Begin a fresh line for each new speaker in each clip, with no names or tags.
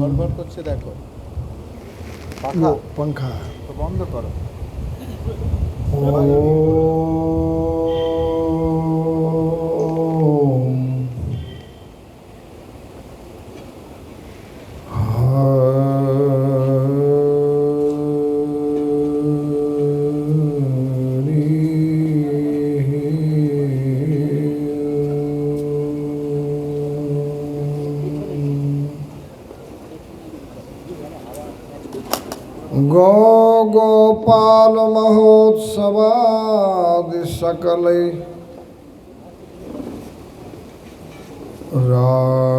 ঘর করছে দেখো, পাখা
पंखा
তো বন্ধ করো।
गो गोपाल महोत्सवादि सकलै रावेष्टितं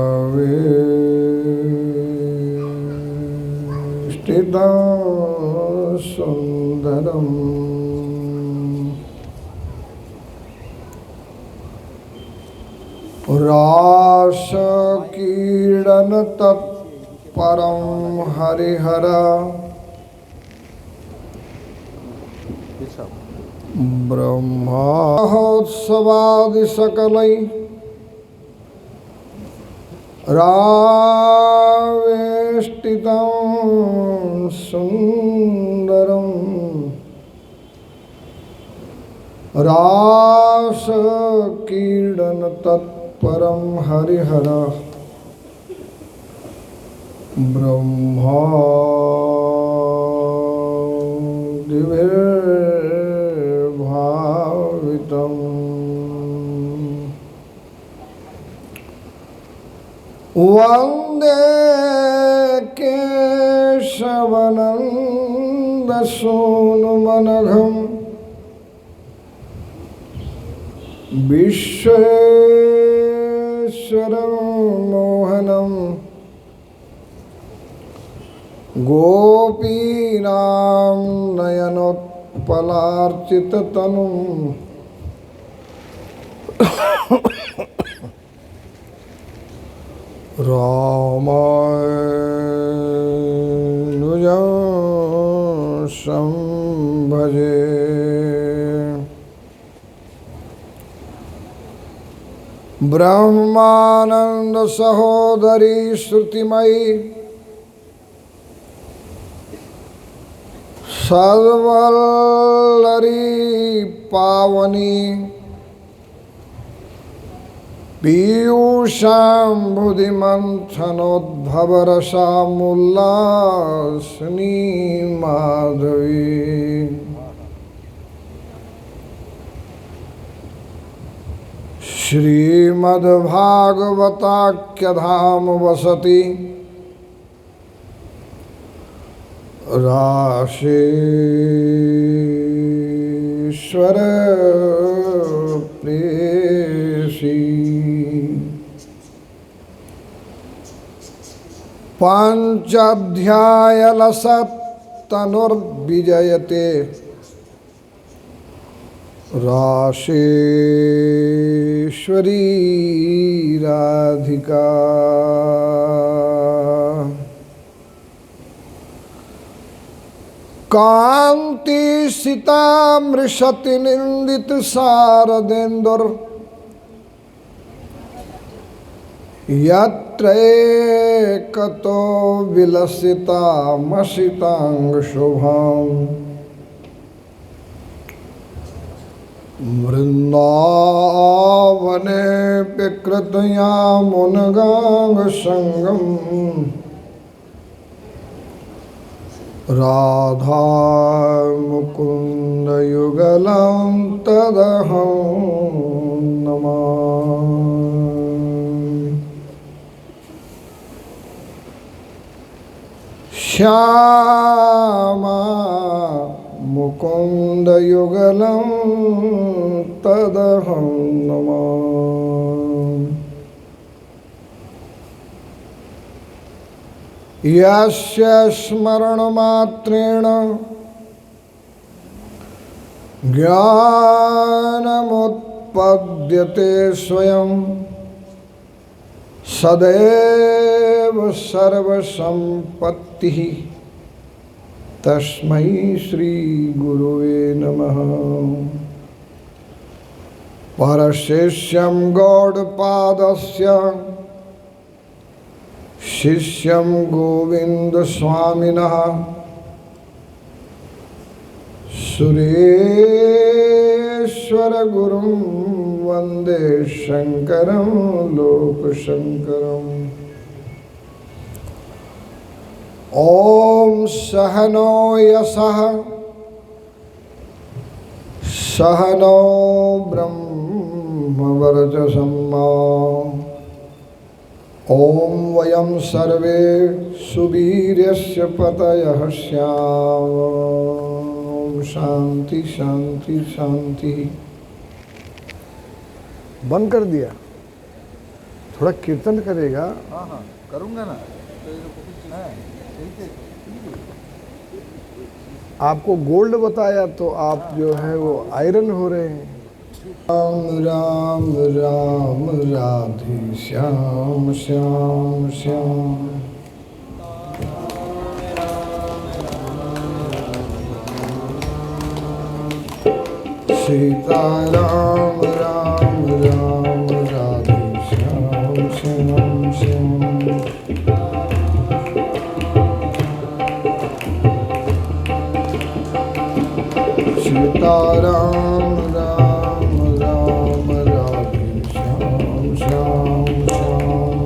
सुन्दरम् रासकीर्णन तत्परं हरिहर ब्रह्मोत्सवादि सकलै रावेष्टितं सुन्दरं रासक्रीडन तत्परं हरिहर ब्रह्मा दिभिर्भावितम् वन्दे केशवनन्दसूनुमनघम् विश्वेश्वरं मोहनम् गोपीनां नयनोत्पलार्चिततनुम् रामानुजं संभजे। ब्रह्मानंद सहोदरी श्रुतिमयी सद्वल्लरी पावनी पीयूषाम्बुधिमन्थनोद्भवरसामुल्लासिनी माधवी श्रीमद्भागवताख्यधाम वसति राशेश्वर प्रेषी पांचाध्यायलसत्तनुर्विजयते राशेश्वरी राधिका कांति सितामृशति निंदित शारदेन्दुर यत्रैकतो विलसिता मसितांग शुभम वृंदावने विकृतया मुनगांग संगम राधा मुकुंद युगलं तदहं नमामि। श्यामा मुकुंद युगलं तदहं नमामि। यस्य स्मरणमात्रेण ज्ञानमुत्पद्यते स्वयं सदैव सर्वसम्पत्तिः तस्मै श्री गुरुवे नमः। परशिष्यं गौडपादस्य शिष्यं गोविन्दस्वामिनः सुरेश्वरगुरुं वन्दे शङ्करं लोकशङ्करम्। ॐ सहनो यशः सहनो ब्रह्मवर्चसं ॐ वयं सर्वे सुवीर्यस्य पतयः स्याम। शांति शांति शांति। बंद कर दिया, थोड़ा कीर्तन करेगा।
हाँ हाँ करूँगा ना, तो ये कुछ है ठीक है।
आपको गोल्ड बताया तो आप जो है वो आयरन हो रहे हैं। राम राम राम राधे श्याम श्याम श्याम। सीता राम राम राम राधे श्याम श्याम श्याम। सीता राम राम राम राधे श्याम श्याम श्याम।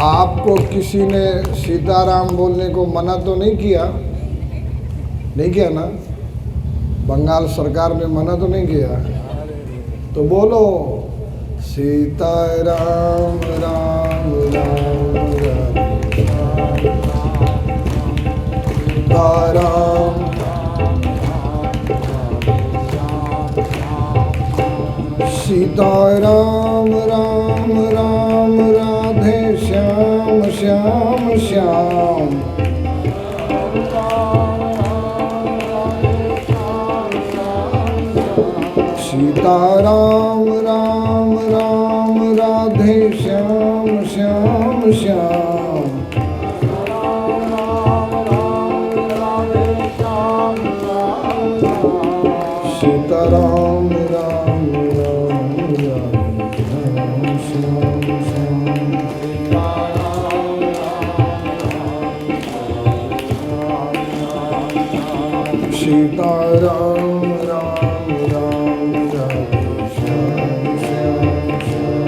आपको किसी ने सीताराम बोलने को मना तो नहीं किया? नहीं किया ना? बंगाल सरकार ने मना तो नहीं किया? तो बोलो सीताराम राम राम राम सीताराम राम राम राधे श्याम श्याम श्याम। सीताराम राम राम राधे श्याम श्याम श्याम। सीताराम राम राम राधे श्याम श्याम। सीताराम राम राम राधे श्याम श्याम श्याम।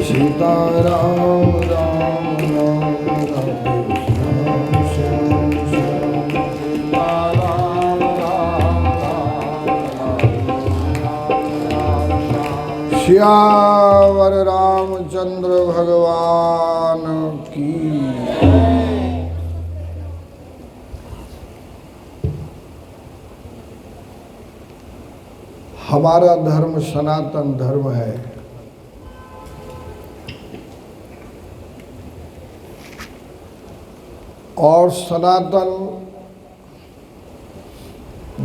सीताराम राम राम राधे श्याम श्याम श्याम। सियावर रामचंद्र भगवान की। हमारा धर्म सनातन धर्म है। और सनातन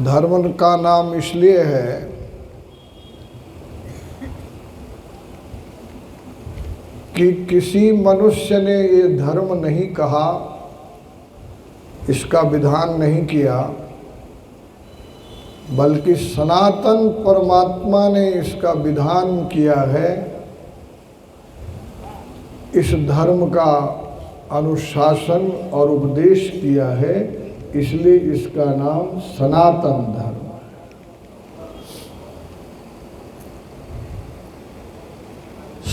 धर्म का नाम इसलिए है कि किसी मनुष्य ने ये धर्म नहीं कहा, इसका विधान नहीं किया, बल्कि सनातन परमात्मा ने इसका विधान किया है। इस धर्म का अनुशासन और उपदेश किया है, इसलिए इसका नाम सनातन धर्म है।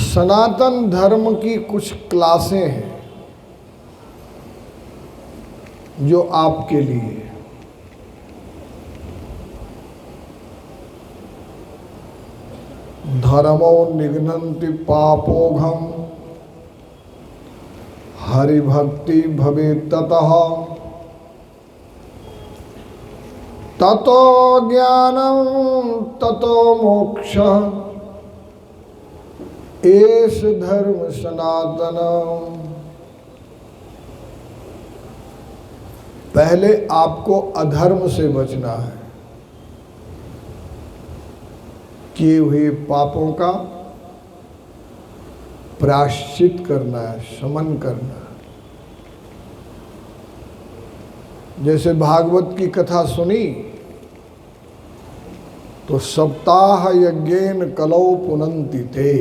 सनातन धर्म की कुछ क्लासें हैं जो आपके लिए। धर्मो निघ्नन्ति पापोघम हरिभक्ति भवेत् ततः ततो ज्ञानं ततो मोक्षः एष धर्म सनातनम्। पहले आपको अधर्म से बचना है, किए हुए पापों का, प्रायश्चित करना है, शमन करना है। जैसे भागवत की कथा सुनी तो सप्ताह यज्ञेन कलौ पुनन्ति ते,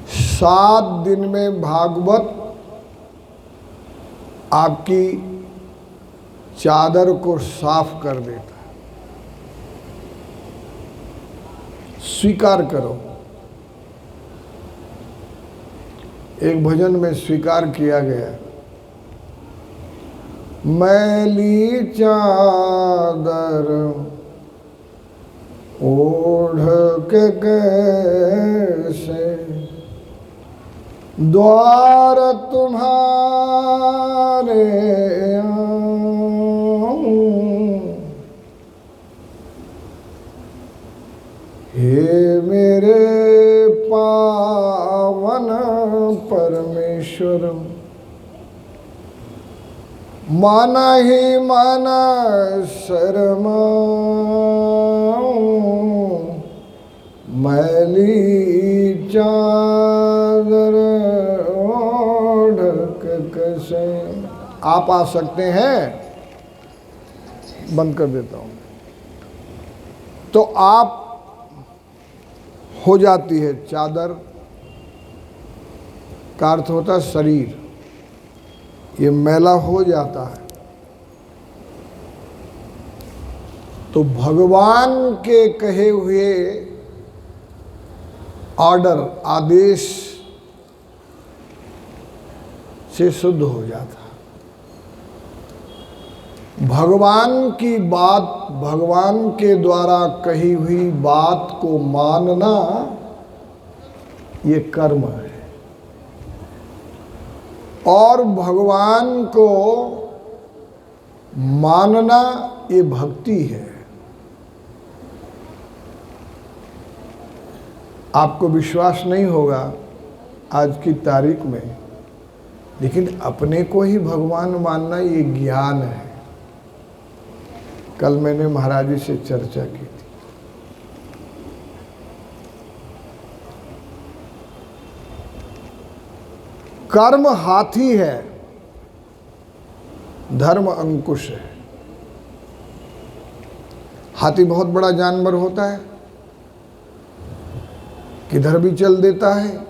7 दिन में भागवत आपकी चादर को साफ कर देता है। स्वीकार करो। एक भजन में स्वीकार किया गया, मैली चादर ओढ़ के कैसे द्वार तुम्हारे आऊं, हे मेरे पावन परमेश्वर, माना ही माना शर्माऊं, मैली चादर ओढ़ के कैसे। आप आ सकते हैं, बंद कर देता हूं। तो आप हो जाती है चादर का अर्थ होता है शरीर, ये मैला हो जाता है। तो भगवान के कहे हुए ऑर्डर, आदेश से शुद्ध हो जाता है। भगवान की बात, भगवान के द्वारा कही हुई बात को मानना ये कर्म है, और भगवान को मानना ये भक्ति है। आपको विश्वास नहीं होगा आज की तारीख में, लेकिन अपने को ही भगवान मानना ये ज्ञान है। कल मैंने महाराज जी से चर्चा की थी। कर्म हाथी है, धर्म अंकुश है। हाथी बहुत बड़ा जानवर होता है, किधर भी चल देता है,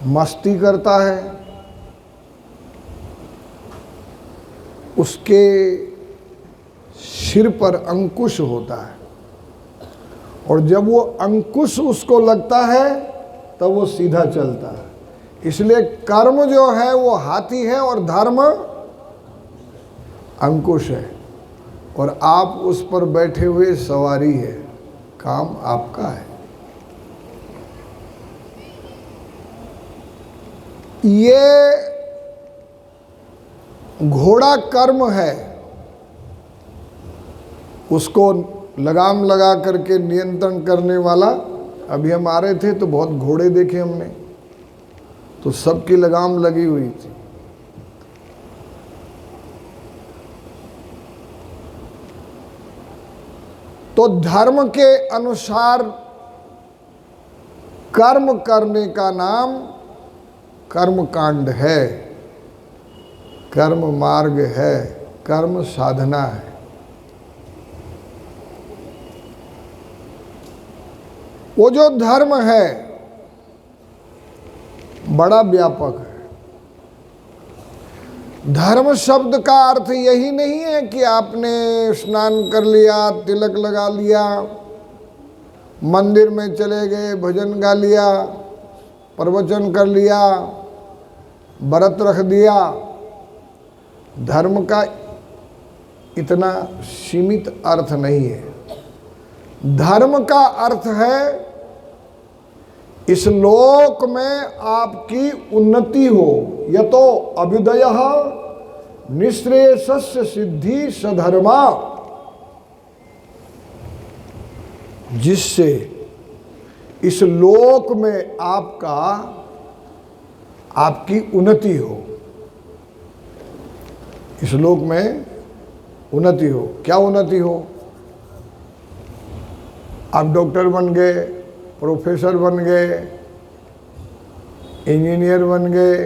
मस्ती करता है। उसके सिर पर अंकुश होता है, और जब वो अंकुश उसको लगता है तब वो सीधा चलता है। इसलिए कर्म जो है वो हाथी है और धर्म अंकुश है, और आप उस पर बैठे हुए सवारी है। काम आपका है। ये घोड़ा कर्म है, उसको लगाम लगा करके नियंत्रण करने वाला। अभी हम आ रहे थे तो बहुत घोड़े देखे हमने, तो सबकी लगाम लगी हुई थी। तो धर्म के अनुसार कर्म करने का नाम कर्म कांड है, कर्म मार्ग है, कर्म साधना है। वो जो धर्म है बड़ा व्यापक है। धर्म शब्द का अर्थ यही नहीं है कि आपने स्नान कर लिया, तिलक लगा लिया, मंदिर में चले गए, भजन गा लिया, प्रवचन कर लिया, व्रत रख दिया। धर्म का इतना सीमित अर्थ नहीं है। धर्म का अर्थ है इस लोक में आपकी उन्नति हो। यतो अभ्युदयः निःश्रेयसस्य सिद्धि सधर्मा, जिससे इस लोक में आपकी उन्नति हो। इस लोक में उन्नति हो। क्या उन्नति हो? आप डॉक्टर बन गए, प्रोफेसर बन गए, इंजीनियर बन गए,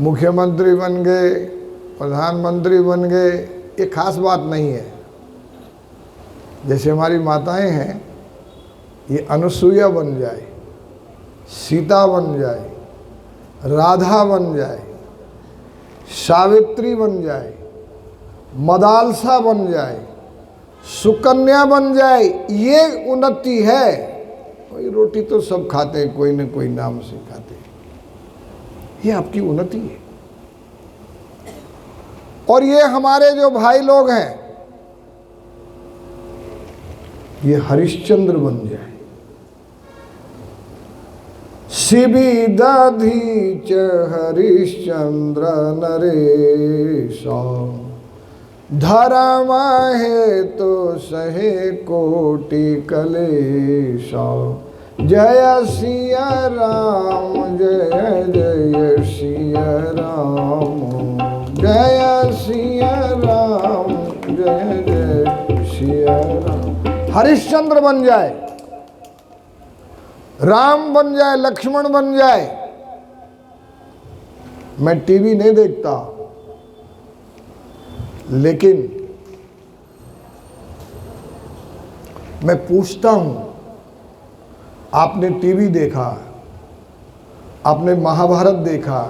मुख्यमंत्री बन गए, प्रधानमंत्री बन गए, ये खास बात नहीं है। जैसे हमारी माताएं हैं, ये अनुसुईया बन जाए, सीता बन जाए, राधा बन जाए, सावित्री बन जाए, मदालसा बन जाए, सुकन्या बन जाए, ये उन्नति है। कोई रोटी तो सब खाते हैं, कोई न कोई नाम से खाते हैं, ये आपकी उन्नति है। और ये हमारे जो भाई लोग हैं, ये हरिश्चंद्र बन जाए। शिबी दधी च हरिश्चंद्र नरेश, धर्म है तो सहे कोटि कलेश। जय सिया राम, जय जय सिया राम, जय सिया राम, जय जय सिया राम। हरिश्चंद्र बन जाए, राम बन जाए, लक्ष्मण बन जाए। मैं टीवी नहीं देखता, लेकिन मैं पूछता हूं, आपने टीवी देखा, आपने महाभारत देखा,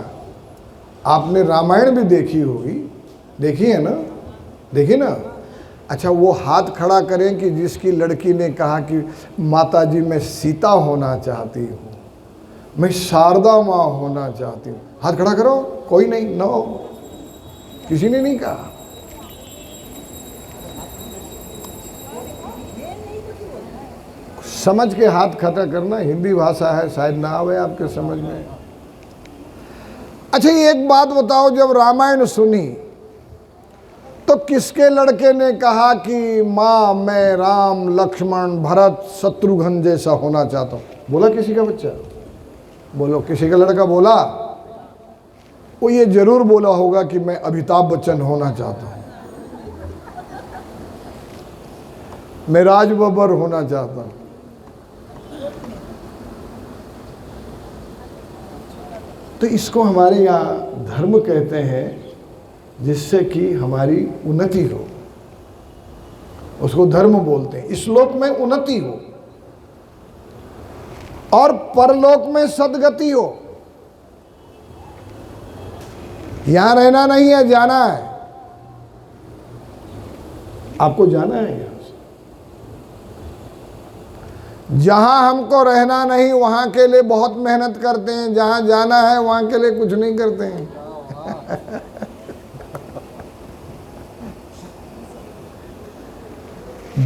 आपने रामायण भी देखी होगी, देखी है ना, देखी ना। अच्छा, वो हाथ खड़ा करें कि जिसकी लड़की ने कहा कि माता जी मैं सीता होना चाहती हूँ, मैं शारदा माँ होना चाहती हूँ। हाथ खड़ा करो। कोई नहीं, नो, किसी ने नहीं कहा। समझ के हाथ खड़ा करना, हिंदी भाषा है, शायद ना आवे आपके समझ में। अच्छा, ये एक बात बताओ, जब रामायण सुनी तो किसके लड़के ने कहा कि माँ मैं राम, लक्ष्मण, भरत, शत्रुघ्न जैसा होना चाहता हूँ? बोला किसी का बच्चा? बोलो, किसी का लड़का बोला? वो ये जरूर बोला होगा कि मैं अमिताभ बच्चन होना चाहता हूँ, मैं राज बब्बर होना चाहता हूँ। तो इसको हमारे यहाँ धर्म कहते हैं, जिससे कि हमारी उन्नति हो, उसको धर्म बोलते हैं। इस लोक में उन्नति हो और परलोक में सदगति हो। यहां रहना नहीं है, जाना है। आपको जाना है यहां से। जहां हमको रहना नहीं, वहां के लिए बहुत मेहनत करते हैं, जहां जाना है वहां के लिए कुछ नहीं करते हैं।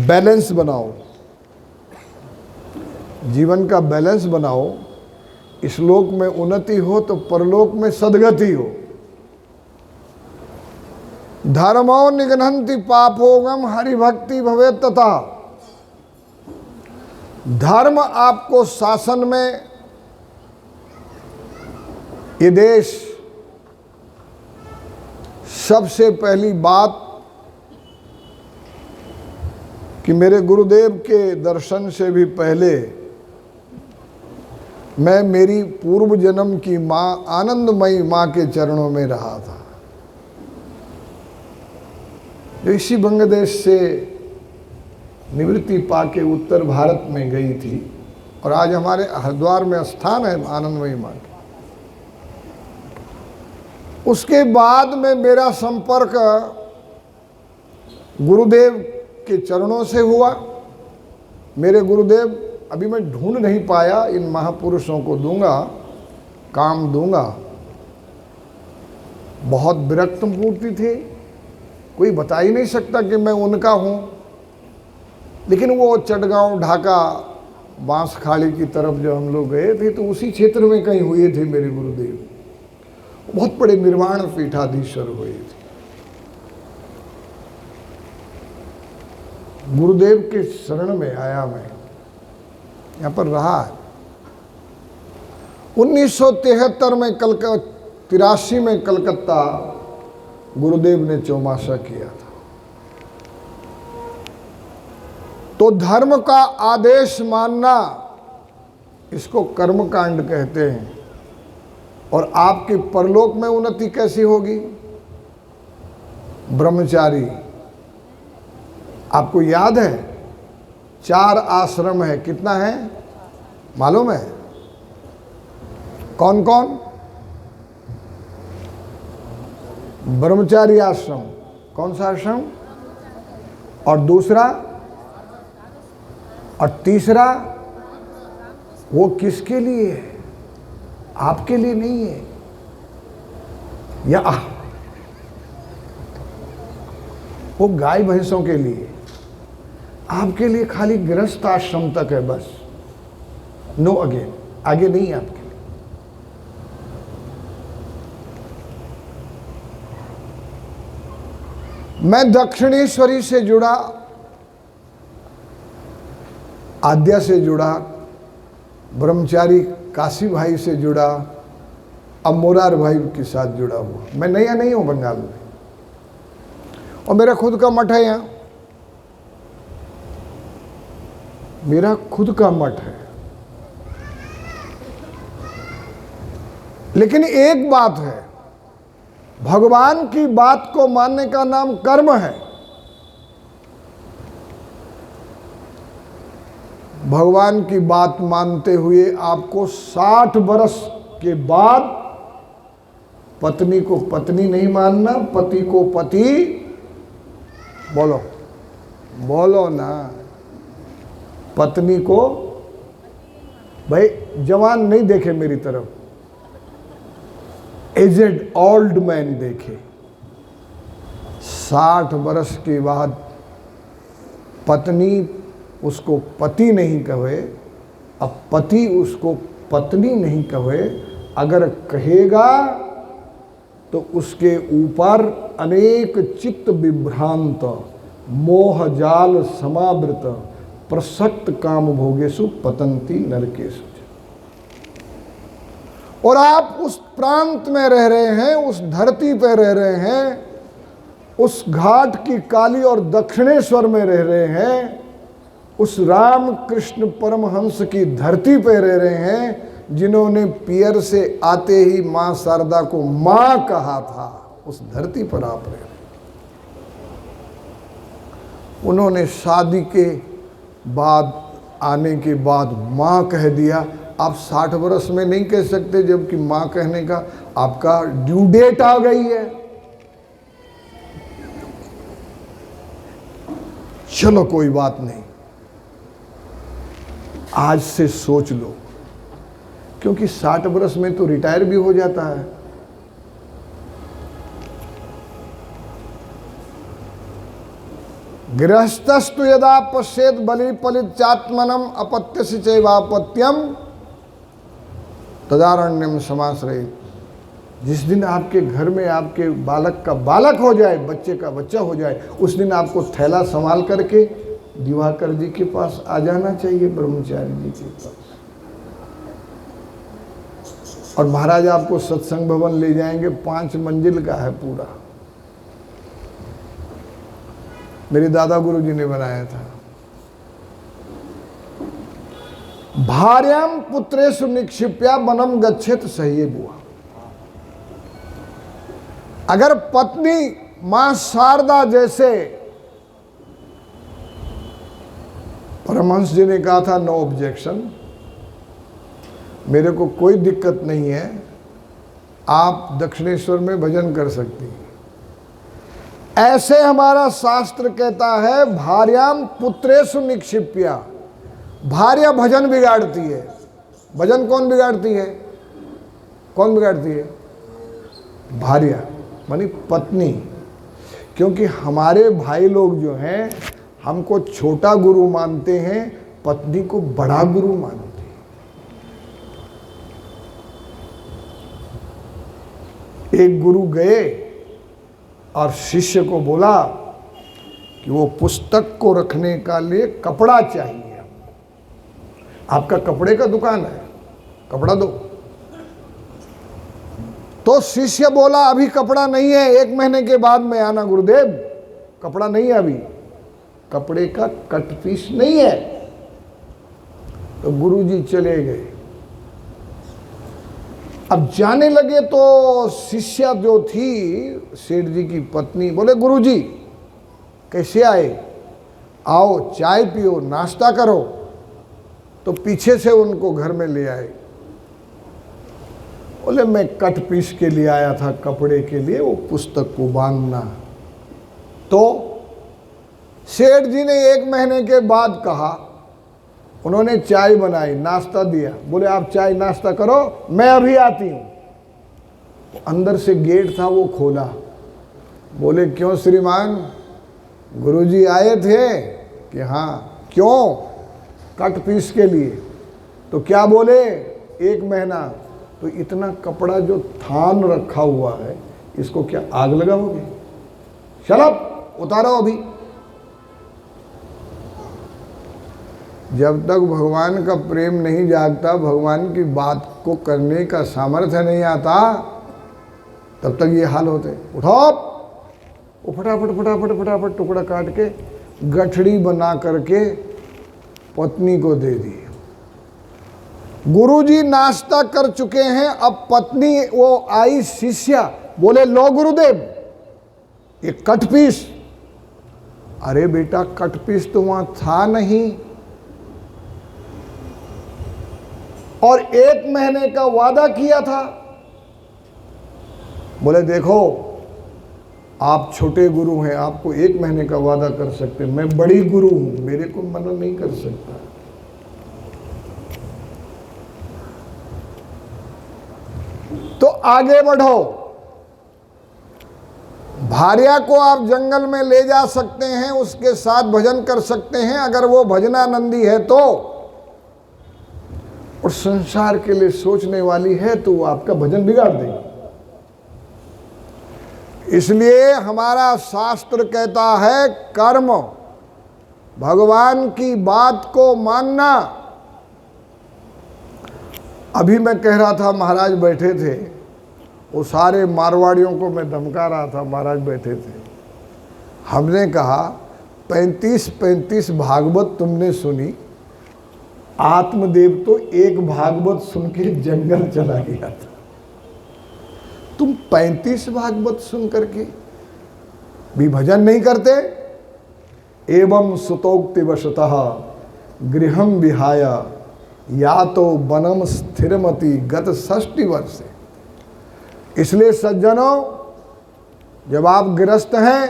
बैलेंस बनाओ, जीवन का बैलेंस बनाओ। इस लोक में उन्नति हो तो परलोक में सदगति हो। धर्मो निघ्नन्ति पापोगम हरिभक्ति भवे तथा। धर्म आपको शासन में, ये देश, सबसे पहली बात कि मेरे गुरुदेव के दर्शन से भी पहले मैं मेरी पूर्व जन्म की माँ, आनंदमयी माँ के चरणों में रहा था, जो इसी बांग्लादेश से निवृत्ति पाके उत्तर भारत में गई थी, और आज हमारे हरिद्वार में स्थान है आनंदमयी माँ के। उसके बाद में मेरा संपर्क गुरुदेव के चरणों से हुआ। मेरे गुरुदेव, अभी मैं ढूंढ नहीं पाया, इन महापुरुषों को दूंगा, काम दूंगा। बहुत विरक्त मूर्ति थे, कोई बता ही नहीं सकता कि मैं उनका हूं। लेकिन वो चटगांव, ढाका, बांसखाड़ी की तरफ जब हम लोग गए थे, तो उसी क्षेत्र में कहीं हुए थे मेरे गुरुदेव। बहुत बड़े निर्वाण पीठाधीश्वर हुए थे। गुरुदेव के शरण में आया मैं, यहाँ पर रहा। 1973 में 83 में कलकत्ता गुरुदेव ने चौमासा किया था। तो धर्म का आदेश मानना, इसको कर्मकांड कहते हैं। और आपकी परलोक में उन्नति कैसी होगी? ब्रह्मचारी। आपको याद है 4 आश्रम है, कितना है मालूम है? कौन कौन? ब्रह्मचारी आश्रम, कौन सा आश्रम? और दूसरा और तीसरा, वो किसके लिए है? आपके लिए नहीं है, या वो गाय भैंसों के लिए। आपके लिए खाली गृहस्थ आश्रम तक है बस, नो अगेन, आगे नहीं है आपके लिए। मैं दक्षिणेश्वरी से जुड़ा, आद्या से जुड़ा, ब्रह्मचारी काशी भाई से जुड़ा, अब मोरार भाई के साथ जुड़ा हुआ। मैं नया नहीं हूं बंगाल में, और मेरा खुद का मठ है यहाँ, मेरा खुद का मठ है। लेकिन एक बात है, भगवान की बात को मानने का नाम कर्म है। भगवान की बात मानते हुए आपको 60 वर्ष के बाद पत्नी को पत्नी नहीं मानना, पति को पति, बोलो बोलो ना, पत्नी को, भाई जवान नहीं देखे मेरी तरफ, एजेड ओल्ड मैन देखे। 60 वर्ष के बाद पत्नी उसको पति नहीं कहे, अब पति उसको पत्नी नहीं कहे, अगर कहेगा तो उसके ऊपर अनेक चित्त विभ्रांत मोह जाल समावृत प्रसक्त काम भोगेशु पतंती नरकेशु। और आप उस प्रांत में रह रहे हैं, उस धरती पर रह रहे हैं, उस घाट की काली और दक्षिणेश्वर में रह रहे हैं, उस राम कृष्ण परमहंस की धरती पे रह रहे हैं, जिन्होंने पियर से आते ही मां शारदा को मां कहा था, उस धरती पर आप रह रहे हैं। उन्होंने शादी के बाद, आने के बाद मां कह दिया। आप 60 वर्ष में नहीं कह सकते, जबकि मां कहने का आपका ड्यू डेट आ गई है। चलो कोई बात नहीं, आज से सोच लो, क्योंकि 60 वर्ष में तो रिटायर भी हो जाता है। गृहस्थस्तु यदा पश्येत बलि पलित चात्मनम अपत्य से चैवापत्यम तदारण्यम समाश्रयेत। जिस दिन आपके घर में आपके बालक का बालक हो जाए, बच्चे का बच्चा हो जाए, उस दिन आपको थैला संभाल करके दिवाकर जी के पास आ जाना चाहिए, ब्रह्मचारी जी के पास। और महाराज आपको सत्संग भवन ले जाएंगे, 5 मंजिल का है पूरा, मेरे दादा गुरु जी ने बनाया था। भार्याम पुत्रेषु निक्षिप्या वनम गच्छेत सह्ये बुआ। अगर पत्नी मां शारदा जैसे, परमहंस जी ने कहा था नो ऑब्जेक्शन, मेरे को कोई दिक्कत नहीं है, आप दक्षिणेश्वर में भजन कर सकती हैं। ऐसे हमारा शास्त्र कहता है, भार्याम पुत्रेषु निक्षिप्या। भार्या भजन बिगाड़ती है। भजन कौन बिगाड़ती है? कौन बिगाड़ती है? भार्या मानी पत्नी। क्योंकि हमारे भाई लोग जो हैं, हमको छोटा गुरु मानते हैं, पत्नी को बड़ा गुरु मानते हैं। एक गुरु गए और शिष्य को बोला कि वो पुस्तक को रखने का लिए कपड़ा चाहिए। आपका कपड़े का दुकान है, कपड़ा दो। तो शिष्य बोला अभी कपड़ा नहीं है, 1 महीने के बाद में आना गुरुदेव, कपड़ा नहीं है अभी। कपड़े का कट पीस नहीं है। तो गुरुजी चले गए। अब जाने लगे तो शिष्या जो थी सेठ जी की पत्नी, बोले गुरुजी कैसे आए, आओ चाय पियो, नाश्ता करो। तो पीछे से उनको घर में ले आए। बोले मैं कट पीस के लिए आया था, कपड़े के लिए, वो पुस्तक को बांधना। तो सेठ जी ने 1 महीने के बाद कहा, उन्होंने चाय बनाई, नाश्ता दिया, बोले आप चाय नाश्ता करो, मैं अभी आती हूं। अंदर से गेट था वो खोला। बोले क्यों श्रीमान, गुरुजी आए थे? कि हाँ। क्यों? कट पीस के लिए। तो क्या बोले? 1 महीना। तो इतना कपड़ा जो थान रखा हुआ है, इसको क्या आग लगाओगे? चलो उतारो अभी। जब तक भगवान का प्रेम नहीं जागता, भगवान की बात को करने का सामर्थ्य नहीं आता, तब तक ये हाल होते। उठो, वो फटाफट फटाफट फटाफट टुकड़ा काट के गठड़ी बना करके पत्नी को दे दी। गुरुजी नाश्ता कर चुके हैं। अब पत्नी वो आई शिष्या, बोले लो गुरुदेव ये कट पीस। अरे बेटा कट पीस तो वहां था नहीं, और 1 महीने का वादा किया था। बोले देखो आप छोटे गुरु हैं, आपको 1 महीने का वादा कर सकते, मैं बड़ी गुरु हूं, मेरे को मना नहीं कर सकता। तो आगे बढ़ो। भार्या को आप जंगल में ले जा सकते हैं, उसके साथ भजन कर सकते हैं, अगर वो भजनानंदी है तो, और संसार के लिए सोचने वाली है तो वो आपका भजन बिगाड़ देगी। इसलिए हमारा शास्त्र कहता है कर्म, भगवान की बात को मानना। अभी मैं कह रहा था, महाराज बैठे थे, वो सारे मारवाड़ियों को मैं धमका रहा था, महाराज बैठे थे। हमने कहा 35 भागवत तुमने सुनी, आत्मदेव तो 1 भागवत सुन के जंगल चला गया था, तुम 35 भागवत सुन करके भी भजन नहीं करते। एवं सुतोक्ति वशतः गृहम विहाय या तो वनम स्थिरमति गत 60 वर्षे। इसलिए सज्जनों, जब आप गृहस्थ हैं,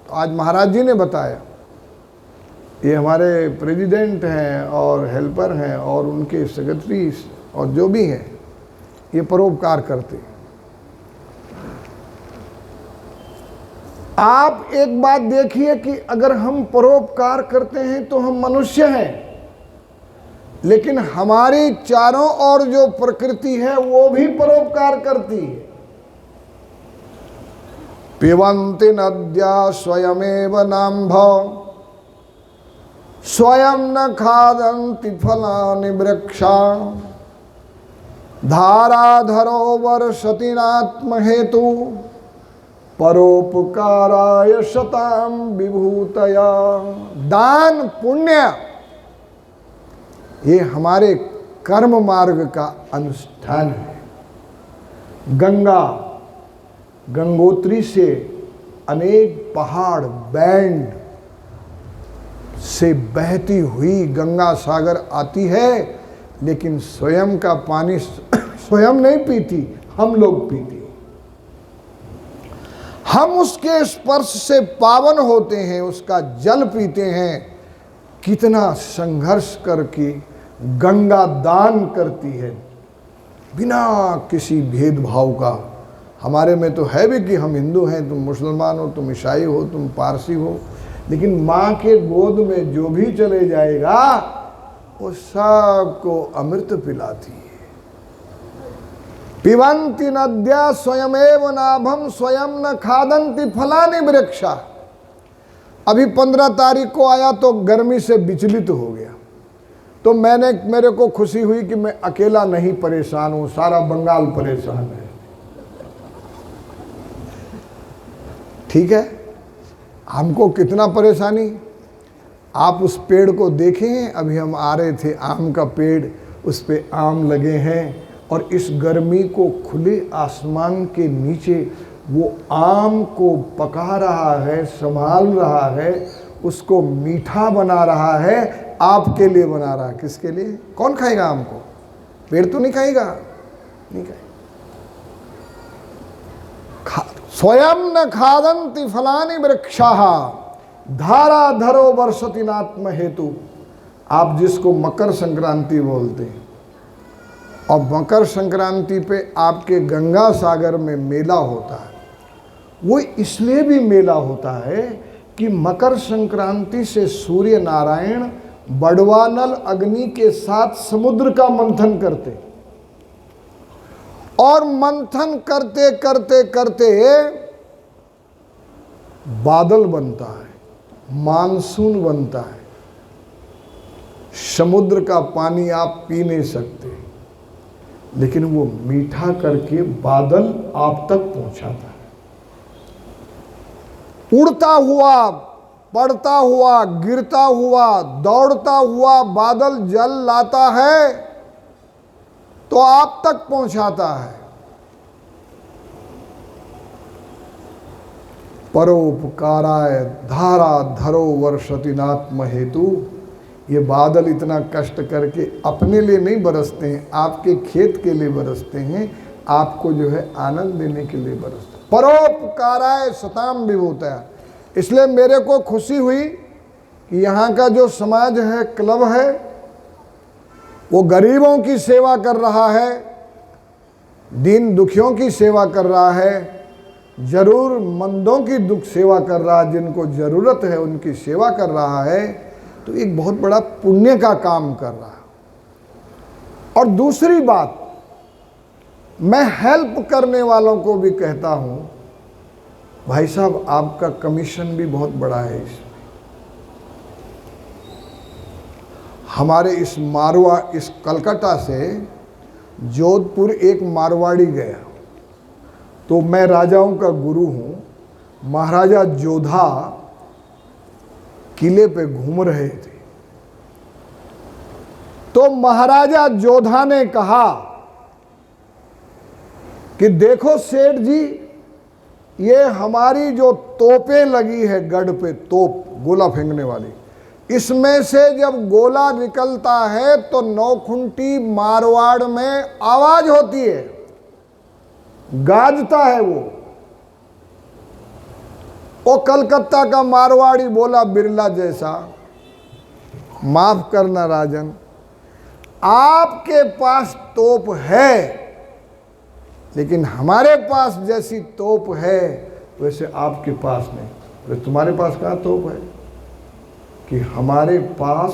तो आज महाराज जी ने बताया, ये हमारे प्रेसिडेंट हैं और हेल्पर हैं और उनके सेक्रेटरी और जो भी हैं, ये परोपकार करते हैं। आप एक बात देखिए कि अगर हम परोपकार करते हैं तो हम मनुष्य हैं, लेकिन हमारी चारों ओर जो प्रकृति है वो भी परोपकार करती है। पिबन्ति नद्या स्वयमेव नाम्भ स्वयं न खादन्ति फलानि वृक्षा धाराधरो वर्षति नात्महेतु परोपकाराय शताम विभूतया। दान पुण्य ये हमारे कर्म मार्ग का अनुष्ठान है। गंगा, गंगोत्री से अनेक पहाड़ बैंड से बहती हुई गंगा सागर आती है, लेकिन स्वयं का पानी स्वयं नहीं पीती, हम लोग पीते। हम उसके स्पर्श से पावन होते हैं, उसका जल पीते हैं। कितना संघर्ष करके गंगा दान करती है बिना किसी भेदभाव का। हमारे में तो है भी कि हम हिंदू हैं, तुम मुसलमान हो, तुम ईसाई हो, तुम पारसी हो, लेकिन माँ के गोद में जो भी चले जाएगा वो सबको अमृत पिलाती है। पिबन्ति नद्या स्वयमेव नाभम स्वयं न खादन्ति फलानि वृक्षा। अभी 15 तारीख को आया तो गर्मी से विचलित हो गया, तो मेरे को खुशी हुई कि मैं अकेला नहीं परेशान हूं, सारा बंगाल परेशान है। ठीक है, हमको कितना परेशानी, आप उस पेड़ को देखें, अभी हम आ रहे थे, आम का पेड़, उस पे आम लगे हैं और इस गर्मी को खुले आसमान के नीचे वो आम को पका रहा है, संभाल रहा है, उसको मीठा बना रहा है, आपके लिए बना रहा है। किसके लिए? कौन खाएगा आम को? पेड़ तो नहीं खाएगा, नहीं खाएगा। स्वयं न खादन्ति फलानि वृक्षाः धारा धरो वर्षति नात्म हेतु। आप जिसको मकर संक्रांति बोलते हैं, और मकर संक्रांति पे आपके गंगा सागर में मेला होता है, वो इसलिए भी मेला होता है कि मकर संक्रांति से सूर्य नारायण बड़वानल अग्नि के साथ समुद्र का मंथन करते, और मंथन करते करते करते बादल बनता है, मानसून बनता है। समुद्र का पानी आप पी नहीं सकते, लेकिन वो मीठा करके बादल आप तक पहुंचाता है। उड़ता हुआ, पड़ता हुआ, गिरता हुआ, दौड़ता हुआ बादल जल लाता है तो आप तक पहुंचाता है। परोपकाराय धारा धरो वर्षति नात्म हेतु। ये बादल इतना कष्ट करके अपने लिए नहीं बरसते हैं, आपके खेत के लिए बरसते हैं, आपको जो है आनंद देने के लिए बरसते हैं। परोपकाराय सताम विभूतया। इसलिए मेरे को खुशी हुई कि यहाँ का जो समाज है, क्लब है, वो गरीबों की सेवा कर रहा है, दीन दुखियों की सेवा कर रहा है, जरूरतमंदों की दुख सेवा कर रहा है, जिनको ज़रूरत है उनकी सेवा कर रहा है, तो एक बहुत बड़ा पुण्य का काम कर रहा है। और दूसरी बात, मैं हेल्प करने वालों को भी कहता हूँ, भाई साहब आपका कमीशन भी बहुत बड़ा है इसमें। हमारे इस कलकत्ता से जोधपुर एक मारवाड़ी गया, तो मैं राजाओं का गुरु हूँ, महाराजा जोधा किले पे घूम रहे थे, तो महाराजा जोधा ने कहा कि देखो सेठ जी, ये हमारी जो तोपें लगी है गढ़ पे, तोप गोला फेंकने वाली, इसमें से जब गोला निकलता है तो नौखुंटी मारवाड़ में आवाज होती है, गाजता है वो कलकत्ता का मारवाड़ी बोला बिरला जैसा, माफ करना राजन, आपके पास तोप है, लेकिन हमारे पास जैसी तोप है वैसे आपके पास नहीं। तो तुम्हारे पास कहाँ तोप है? कि हमारे पास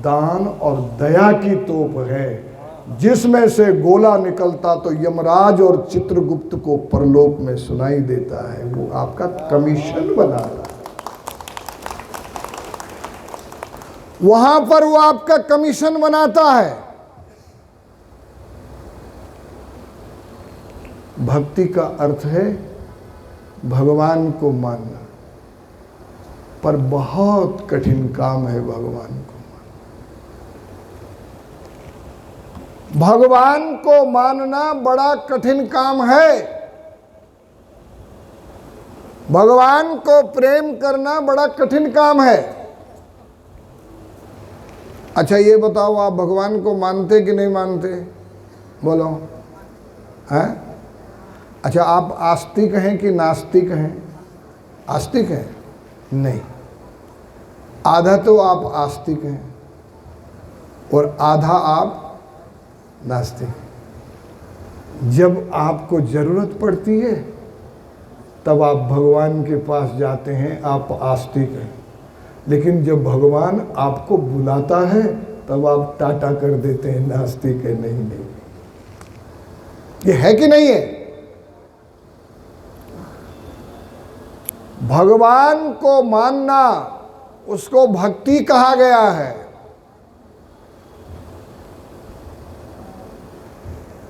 दान और दया की तोप है, जिसमें से गोला निकलता तो यमराज और चित्रगुप्त को परलोक में सुनाई देता है। वो आपका कमीशन बना रहा है, वहां पर वो आपका कमीशन बनाता है। भक्ति का अर्थ है भगवान को मानना, पर बहुत कठिन काम है भगवान को मानना। भगवान को मानना बड़ा कठिन काम है। भगवान को प्रेम करना बड़ा कठिन काम है। अच्छा ये बताओ, आप भगवान को मानते कि नहीं मानते? बोलो, हैं? अच्छा आप आस्तिक हैं कि नास्तिक हैं? आस्तिक हैं? नहीं, आधा तो आप आस्तिक हैं और आधा आप नास्तिक। जब आपको जरूरत पड़ती है तब आप भगवान के पास जाते हैं, आप आस्तिक हैं। लेकिन जब भगवान आपको बुलाता है तब आप टाटा कर देते हैं, नास्तिक है। नहीं, ये है कि नहीं है? भगवान को मानना, उसको भक्ति कहा गया है।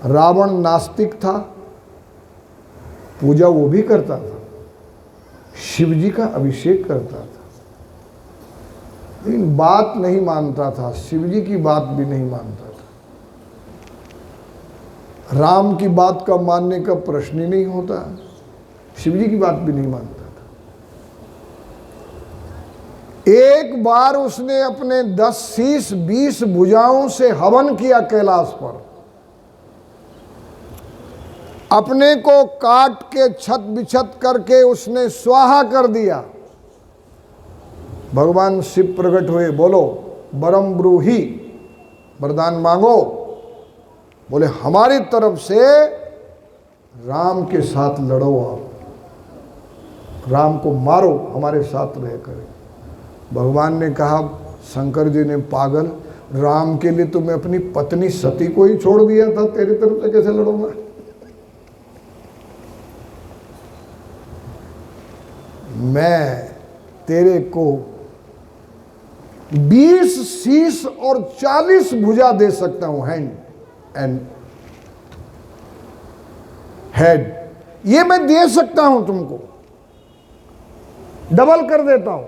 रावण नास्तिक था, पूजा वो भी करता था, शिव जी का अभिषेक करता था, लेकिन बात नहीं मानता था, शिव जी की बात भी नहीं मानता था। राम की बात का मानने का प्रश्न ही नहीं होता, शिव जी की बात भी नहीं मानता था। एक बार उसने अपने 10 शीश 20 भुजाओं से हवन किया कैलाश पर, अपने को काट के छत बिछत करके उसने स्वाहा कर दिया। भगवान शिव प्रकट हुए, बोलो वरम ब्रूहि, वरदान मांगो। बोले हमारी तरफ से राम के साथ लड़ो, आप राम को मारो, हमारे साथ रह कर। भगवान ने कहा, शंकर जी ने, पागल, राम के लिए तो मैं अपनी पत्नी सती को ही छोड़ दिया था, तेरी तरफ से कैसे लड़ूंगा। मैं तेरे को 20 शीश और 40 भुजा दे सकता हूं, हैंड एंड हेड, ये मैं दे सकता हूं तुमको, डबल कर देता हूं,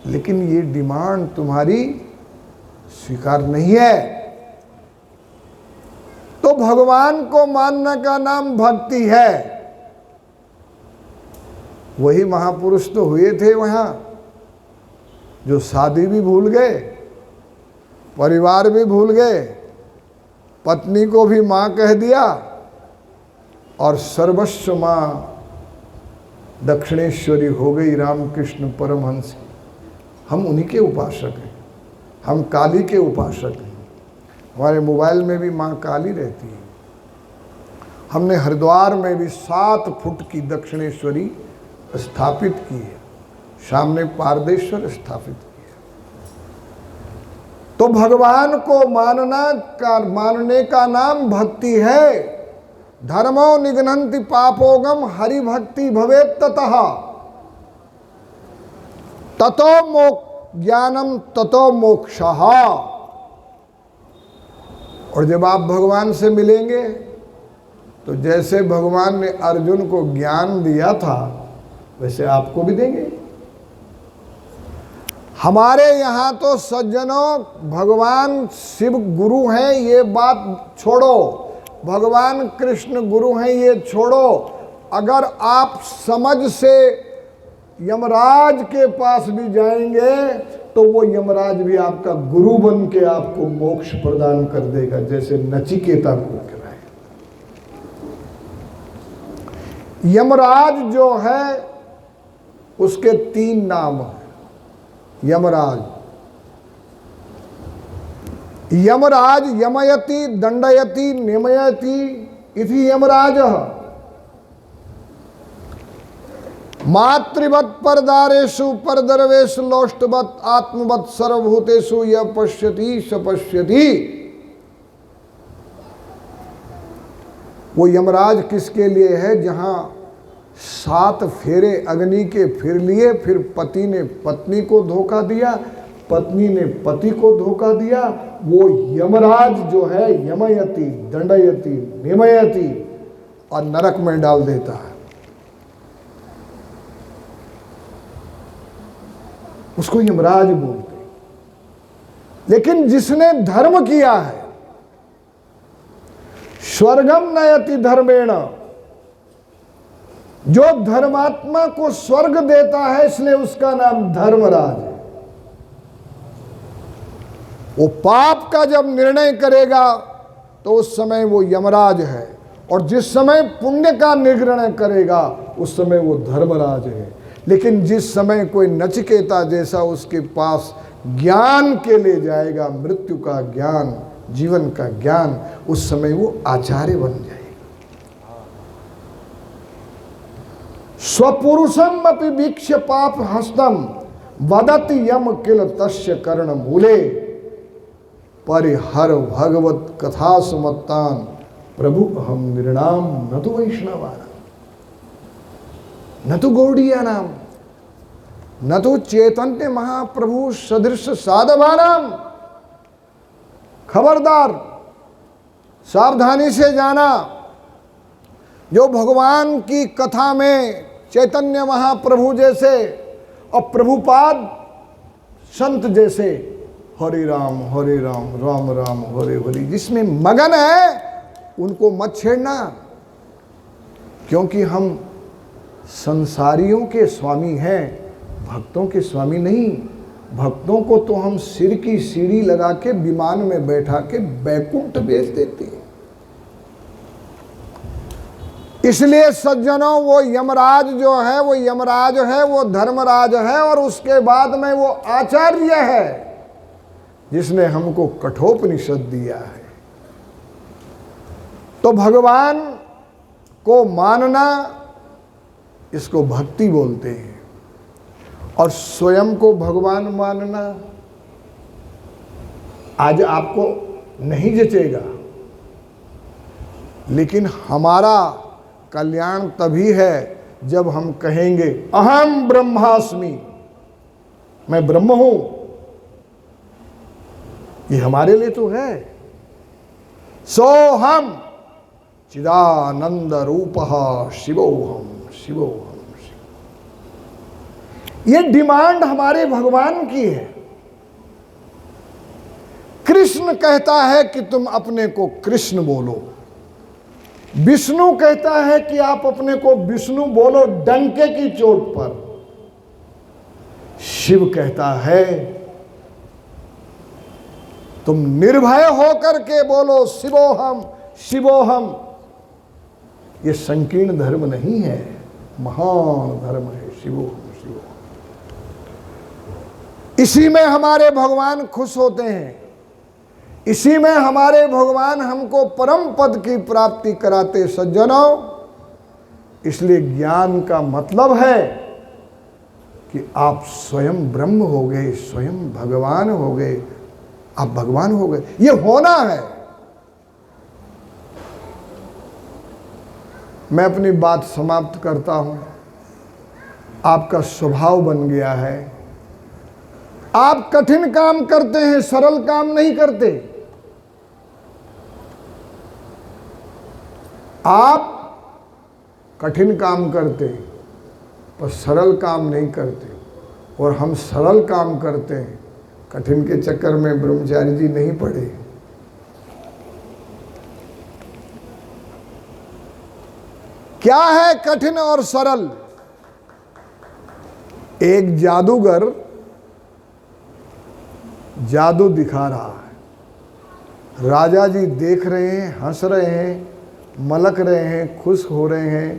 लेकिन ये डिमांड तुम्हारी स्वीकार नहीं है। तो भगवान को मानने का नाम भक्ति है। वही महापुरुष तो हुए थे वहां, जो शादी भी भूल गए, परिवार भी भूल गए, पत्नी को भी मां कह दिया, और सर्वस्व मां दक्षिणेश्वरी हो गई रामकृष्ण परमहंस। हम उन्हीं के उपासक हैं, हम काली के उपासक हैं। हमारे मोबाइल में भी मां काली रहती है। हमने हरिद्वार में भी 7 फुट की दक्षिणेश्वरी स्थापित की है, सामने पारदेश्वर स्थापित किया। तो भगवान को मानने का नाम भक्ति है। धर्मो निघ्नन्ति पापोगम हरि भक्ति भवेत् ततः, ततो ज्ञानम ततो मोक्षः। और जब आप भगवान से मिलेंगे तो जैसे भगवान ने अर्जुन को ज्ञान दिया था वैसे आपको भी देंगे। हमारे यहाँ तो सज्जनों भगवान शिव गुरु हैं ये बात छोड़ो, भगवान कृष्ण गुरु हैं ये छोड़ो। अगर आप समझ से यमराज के पास भी जाएंगे तो वो यमराज भी आपका गुरु बन के आपको मोक्ष प्रदान कर देगा, जैसे नचिकेता को कराए। यमराज जो है उसके 3 नाम हैं। यमराज, यमराज यमयति दंडयति निमयति इति यमराजः। मातृवत् परदारेषु परदर्वेषु लोष्टवत् आत्मवत् सर्वभूतेषु यः पश्यति स पश्यति। वो यमराज किसके लिए है? जहां 7 फेरे अग्नि के फिर लिए, फिर पति ने पत्नी को धोखा दिया, पत्नी ने पति को धोखा दिया, वो यमराज जो है यमयति दंडयति निमयति और नरक में डाल देता है। उसको यमराज बोलते। लेकिन जिसने धर्म किया है, स्वर्गम नयति धर्मेण, जो धर्मात्मा को स्वर्ग देता है इसलिए उसका नाम धर्मराज है। वो पाप का जब निर्णय करेगा तो उस समय वो यमराज है, और जिस समय पुण्य का निर्णय करेगा उस समय वो धर्मराज है। लेकिन जिस समय कोई नचिकेता जैसा उसके पास ज्ञान के लिए जाएगा, मृत्यु का ज्ञान, जीवन का ज्ञान, उस समय वो आचार्य बन जाएगा। स्वपुरुषम अपि वीक्ष्य पाप हस्तम वदति यम किल तस्य कर्ण मूले परिहर भगवत कथा सुमत्तान प्रभु अहम निर्णाम न तो वैष्णवानाम न तो गौड़िया नाम न तो चैतन्य महाप्रभु सदृश साधवानाम। खबरदार, सावधानी से जाना। जो भगवान की कथा में चैतन्य महाप्रभु जैसे और प्रभुपाद संत जैसे हरे राम राम राम हरे हरे जिसमें मगन है उनको मत छेड़ना, क्योंकि हम संसारियों के स्वामी हैं, भक्तों के स्वामी नहीं। भक्तों को तो हम सिर की सीढ़ी लगा के विमान में बैठा के बैकुंठ भेज देते हैं। इसलिए सज्जनों, वो यमराज जो है वो यमराज है, वो धर्मराज है, और उसके बाद में वो आचार्य है जिसने हमको कठोपनिषद दिया है। तो भगवान को मानना, इसको भक्ति बोलते हैं। और स्वयं को भगवान मानना आज आपको नहीं जचेगा, लेकिन हमारा कल्याण तभी है जब हम कहेंगे अहम ब्रह्मास्मि, मैं ब्रह्म हूं। ये हमारे लिए तो है। सोहम चिदानंद रूपः शिवोहम शिवोहम। ये डिमांड हमारे भगवान की है। कृष्ण कहता है कि तुम अपने को कृष्ण बोलो, विष्णु कहता है कि आप अपने को विष्णु बोलो डंके की चोट पर। शिव कहता है तुम निर्भय होकर के बोलो शिवोहम शिवोहम। ये संकीर्ण धर्म नहीं है, महान धर्म है शिवोहम शिवोहम। इसी में हमारे भगवान खुश होते हैं, इसी में हमारे भगवान हमको परम पद की प्राप्ति कराते। सज्जनों, इसलिए ज्ञान का मतलब है कि आप स्वयं ब्रह्म हो गए, स्वयं भगवान हो गए, आप भगवान हो गए। ये होना है। मैं अपनी बात समाप्त करता हूं। आपका स्वभाव बन गया है, आप कठिन काम करते हैं, सरल काम नहीं करते। आप कठिन काम करते पर सरल काम नहीं करते, और हम सरल काम करते हैं। कठिन के चक्कर में ब्रह्मचारी जी नहीं पड़े। क्या है कठिन और सरल? एक जादूगर जादू दिखा रहा है, राजा जी देख रहे हैं, हंस रहे हैं, मलक रहे हैं, खुश हो रहे हैं,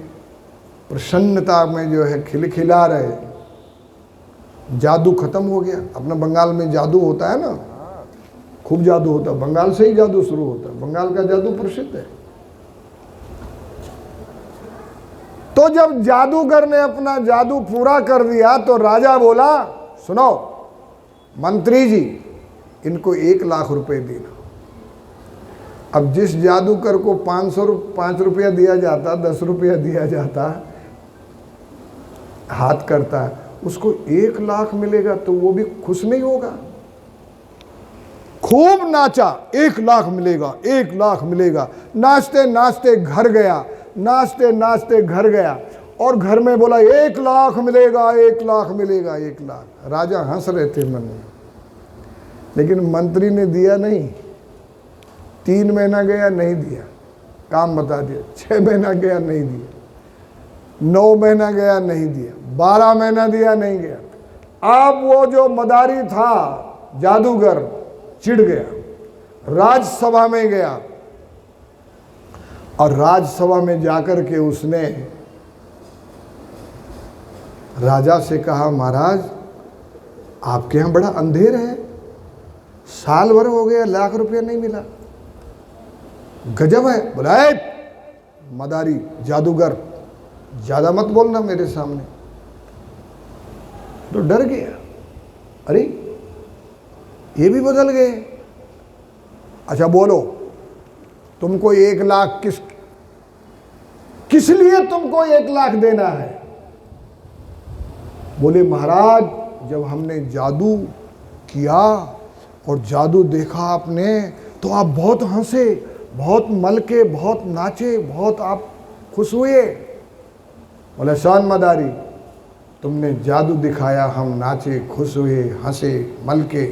प्रसन्नता में जो है खिलखिला रहे हैं। जादू खत्म हो गया। अपना बंगाल में जादू होता है ना, खूब जादू होता है, बंगाल से ही जादू शुरू होता है, बंगाल का जादू प्रसिद्ध है। तो जब जादूगर ने अपना जादू पूरा कर दिया तो राजा बोला, सुनो मंत्री जी, इनको 1 लाख रुपए देना। अब जिस जादूगर को 5 रुपया दिया जाता, 10 रुपया दिया जाता, हाथ करता है, उसको 1 लाख मिलेगा तो वो भी खुश नहीं होगा। खूब नाचा, 1 लाख मिलेगा, 1 लाख मिलेगा। नाचते नाचते घर गया, नाचते नाचते घर गया, और घर में बोला 1 लाख मिलेगा, 1 लाख मिलेगा, 1 लाख। राजा हंस रहे थे मन में, लेकिन मंत्री ने दिया नहीं। 3 महीना गया, नहीं दिया, काम बता दिया। 6 महीना गया, नहीं दिया। 9 महीना गया, नहीं दिया। 12 महीना दिया, नहीं गया। अब वो जो मदारी था जादूगर चिढ़ गया, राजसभा में गया, और राजसभा में जाकर के उसने राजा से कहा, महाराज आपके यहाँ बड़ा अंधेर है, साल भर हो गया, 1 लाख रुपया नहीं मिला, गजब है। बोला मदारी जादूगर, ज्यादा मत बोलना मेरे सामने। तो डर गया, अरे ये भी बदल गए। अच्छा बोलो, तुमको 1 लाख किस लिए तुमको 1 लाख देना है? बोले महाराज, जब हमने जादू किया और जादू देखा आपने, तो आप बहुत हंसे, बहुत मलके, बहुत नाचे, बहुत आप खुश हुए। बोले सान मदारी, तुमने जादू दिखाया, हम नाचे, खुश हुए, हंसे, मलके,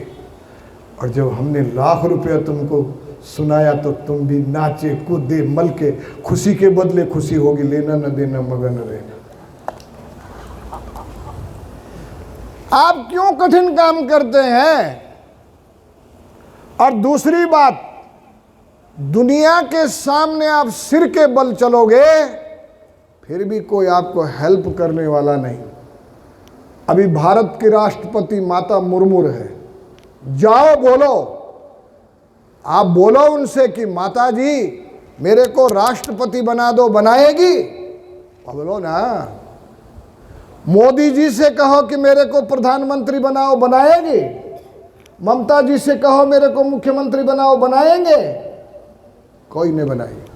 और जब हमने लाख रुपया तुमको सुनाया तो तुम भी नाचे, कूदे, मलके। खुशी के बदले खुशी होगी, लेना न देना मगन रहना। आप क्यों कठिन काम करते हैं? और दूसरी बात, दुनिया के सामने आप सिर के बल चलोगे, फिर भी कोई आपको हेल्प करने वाला नहीं। अभी भारत की राष्ट्रपति माता मुर्मू है, जाओ बोलो, आप बोलो उनसे कि माता जी मेरे को राष्ट्रपति बना दो, बनाएगी? बोलो ना। मोदी जी से कहो कि मेरे को प्रधानमंत्री बनाओ, बनाएगी? ममता जी से कहो मेरे को मुख्यमंत्री बनाओ, बनाएंगे? कोई नहीं बनाएगा।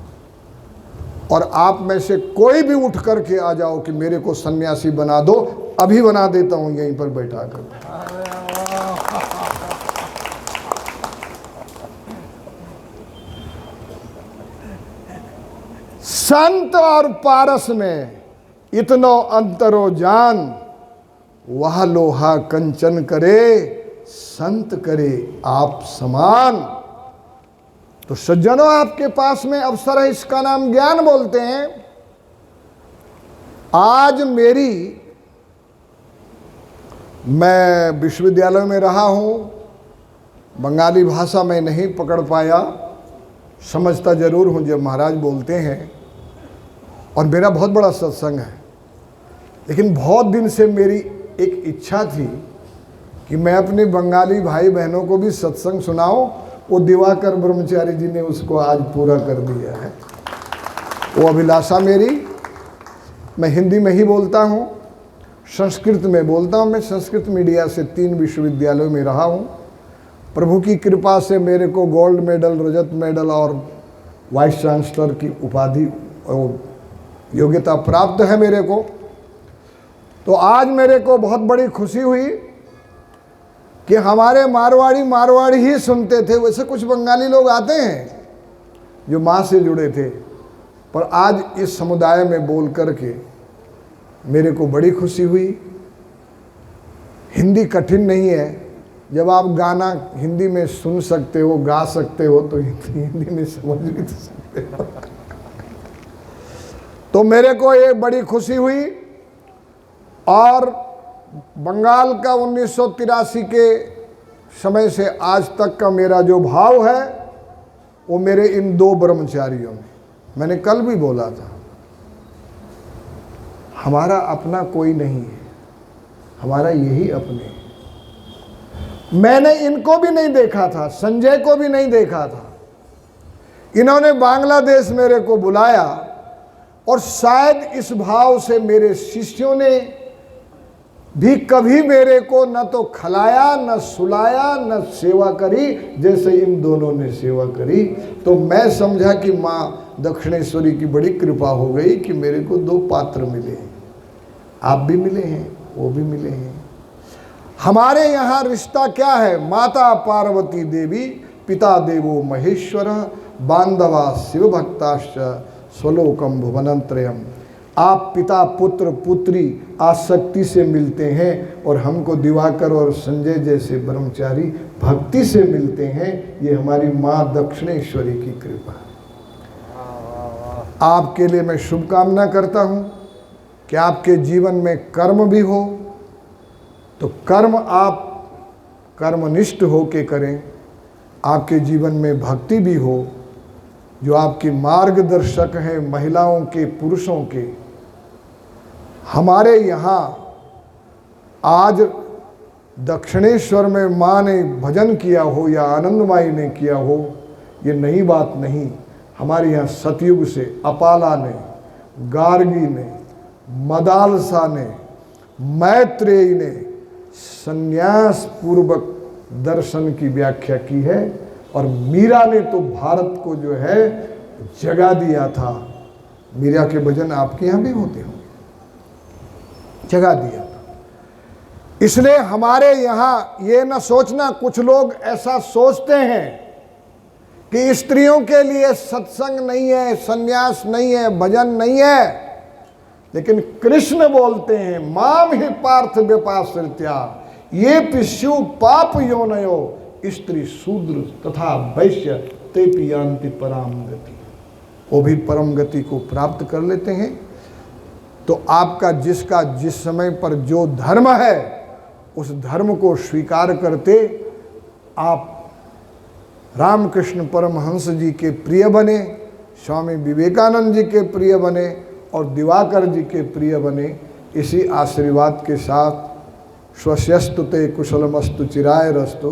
और आप में से कोई भी उठ करके आ जाओ कि मेरे को सन्यासी बना दो, अभी बना देता हूं यहीं पर बैठा कर। संत और पारस में इतनो अंतरो जान, वह लोहा कंचन करे, संत करे आप समान। तो सज्जनों, आपके पास में अवसर है, इसका नाम ज्ञान बोलते हैं। आज मैं विश्वविद्यालय में रहा हूं, बंगाली भाषा में नहीं पकड़ पाया, समझता जरूर हूं जब महाराज बोलते हैं, और मेरा बहुत बड़ा सत्संग है। लेकिन बहुत दिन से मेरी एक इच्छा थी कि मैं अपने बंगाली भाई बहनों को भी सत्संग सुनाऊं। वो दिवाकर ब्रह्मचारी जी ने उसको आज पूरा कर दिया है, वो अभिलाषा मेरी। मैं हिंदी में ही बोलता हूँ, संस्कृत में बोलता हूँ। मैं संस्कृत मीडिया से 3 विश्वविद्यालयों में रहा हूँ। प्रभु की कृपा से मेरे को गोल्ड मेडल, रजत मेडल और वाइस चांसलर की उपाधि और योग्यता प्राप्त है मेरे को। तो आज मेरे को बहुत बड़ी खुशी हुई कि हमारे मारवाड़ी ही सुनते थे। वैसे कुछ बंगाली लोग आते हैं जो माँ से जुड़े थे, पर आज इस समुदाय में बोल करके मेरे को बड़ी खुशी हुई। हिंदी कठिन नहीं है, जब आप गाना हिंदी में सुन सकते हो, गा सकते हो, तो हिंदी में समझ भी तो सकते हो। तो मेरे को ये बड़ी खुशी हुई। और बंगाल का 1983 के समय से आज तक का मेरा जो भाव है, वो मेरे इन 2 ब्रह्मचारियों में, मैंने कल भी बोला था, हमारा अपना कोई नहीं है, हमारा यही अपने हैं। मैंने इनको भी नहीं देखा था, संजय को भी नहीं देखा था। इन्होंने बांग्लादेश मेरे को बुलाया, और शायद इस भाव से मेरे शिष्यों ने भी कभी मेरे को न तो खिलाया, न सुलाया, न सेवा करी, जैसे इन दोनों ने सेवा करी। तो मैं समझा कि माँ दक्षिणेश्वरी की बड़ी कृपा हो गई कि मेरे को 2 पात्र मिले। आप भी मिले हैं, वो भी मिले हैं। हमारे यहाँ रिश्ता क्या है? माता पार्वती देवी, पिता देवो महेश्वर, बांधवा शिव भक्ताश्च, स्वलोकम भुवनत्रयम। आप पिता पुत्र पुत्री आसक्ति से मिलते हैं, और हमको दिवाकर और संजय जैसे ब्रह्मचारी भक्ति से मिलते हैं। ये हमारी माँ दक्षिणेश्वरी की कृपा है। आपके लिए मैं शुभकामना करता हूँ कि आपके जीवन में कर्म भी हो, तो कर्म आप कर्मनिष्ठ हो के करें। आपके जीवन में भक्ति भी हो, जो आपके मार्गदर्शक हैं महिलाओं के, पुरुषों के। हमारे यहाँ आज दक्षिणेश्वर में माँ ने भजन किया हो या आनंदमाई ने किया हो, ये नई बात नहीं। हमारे यहाँ सतयुग से अपाला ने, गार्गी ने, मदालसा ने, मैत्रेयी ने संन्यास पूर्वक दर्शन की व्याख्या की है, और मीरा ने तो भारत को जो है जगा दिया था। मीरा के भजन आपके यहाँ भी होते होंगे, जगा दिया था। इसलिए हमारे यहाँ ये न सोचना, कुछ लोग ऐसा सोचते हैं कि स्त्रियों के लिए सत्संग नहीं है, संन्यास नहीं है, भजन नहीं है। लेकिन कृष्ण बोलते हैं माम ही पार्थ व्यपाश्रित्या ये पिस्यु पाप योनयो स्त्री शूद्र तथा वैश्य ते पियांति पराम गति। वो भी परम गति को प्राप्त कर लेते हैं। तो आपका जिसका जिस समय पर जो धर्म है उस धर्म को स्वीकार करते आप रामकृष्ण परमहंस जी के प्रिय बने, स्वामी विवेकानंद जी के प्रिय बने और दिवाकर जी के प्रिय बने। इसी आशीर्वाद के साथ स्वस्यस्तु ते कुशलमस्तु चिराय रस्तु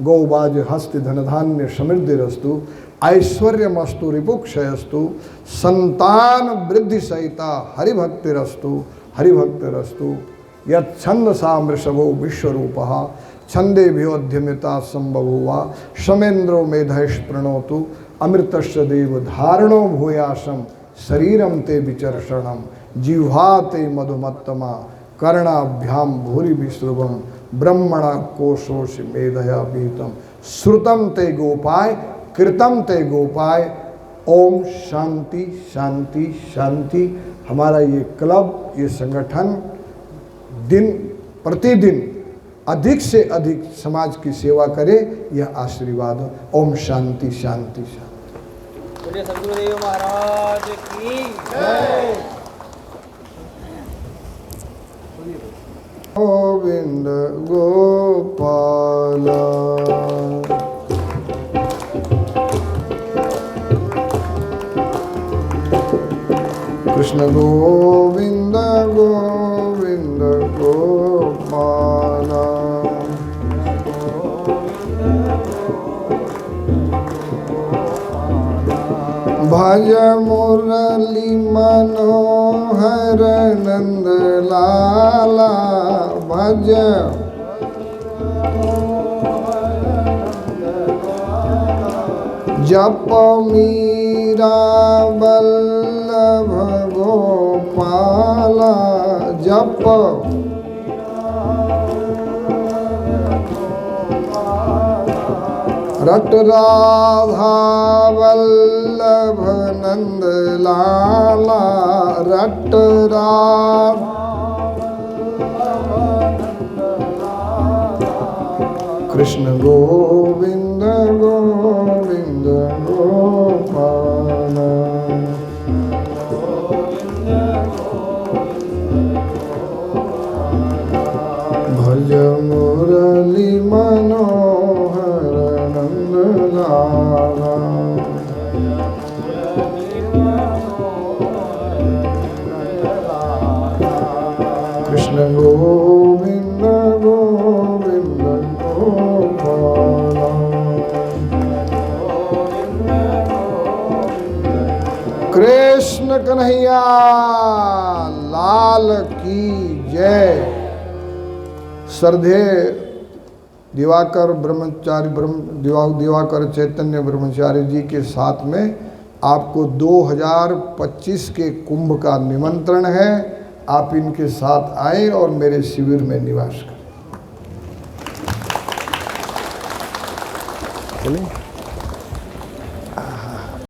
गौबाज हस्त धनधान्य समृद्धि रस्तु ऐश्वर्यमस्तु रिपुक्षयस्तु संतान वृद्धि सहिता हरिभक्तिरस्तु हरिभक्तिरस्तु यच्छंदसा वृषभो विश्वरूपः छंदेभ्योऽध्यमिता संबभूवा शमेन्द्रो मेधैष प्रणोतु अमृतस्य देव धारणो भूयासम शरीरम ते विचर्षणम जिह्वा ते मधुमत्तमा कर्णाभ्याम भूरि विश्रुवम ब्रह्मणा कोशोष मेधया पीतम श्रुतम ते गोपाय कृतम ते गोपाय। ओम शांति शांति शांति। हमारा ये क्लब ये संगठन दिन प्रतिदिन अधिक से अधिक समाज की सेवा करे, यह आशीर्वाद हो। ओम शांति शांति शांति।
बोलिए सद्गुरुदेव महाराज की जय।
गोविंद गोपाल कृष्ण गोविंद गोविंद गोपाल भज मुरली मनोहर नंद लाला भज जप मीरा वल्लभ गोपाला जप रट राधा वल्लभ नंद लाला रट राधा कृष्ण गोविंद गोविंद गोपाल भज मुरली मनोहर नंद लाला कृष्ण गोविंद गोविंद गोपाल कृष्ण कन्हैया लाल की जय। श्रद्धेय दिवाकर ब्रह्मचारी दिवाकर चैतन्य ब्रह्मचारी जी के साथ में आपको 2025 के कुंभ का निमंत्रण है। आप इनके साथ आए और मेरे शिविर में निवास करें। चलिए।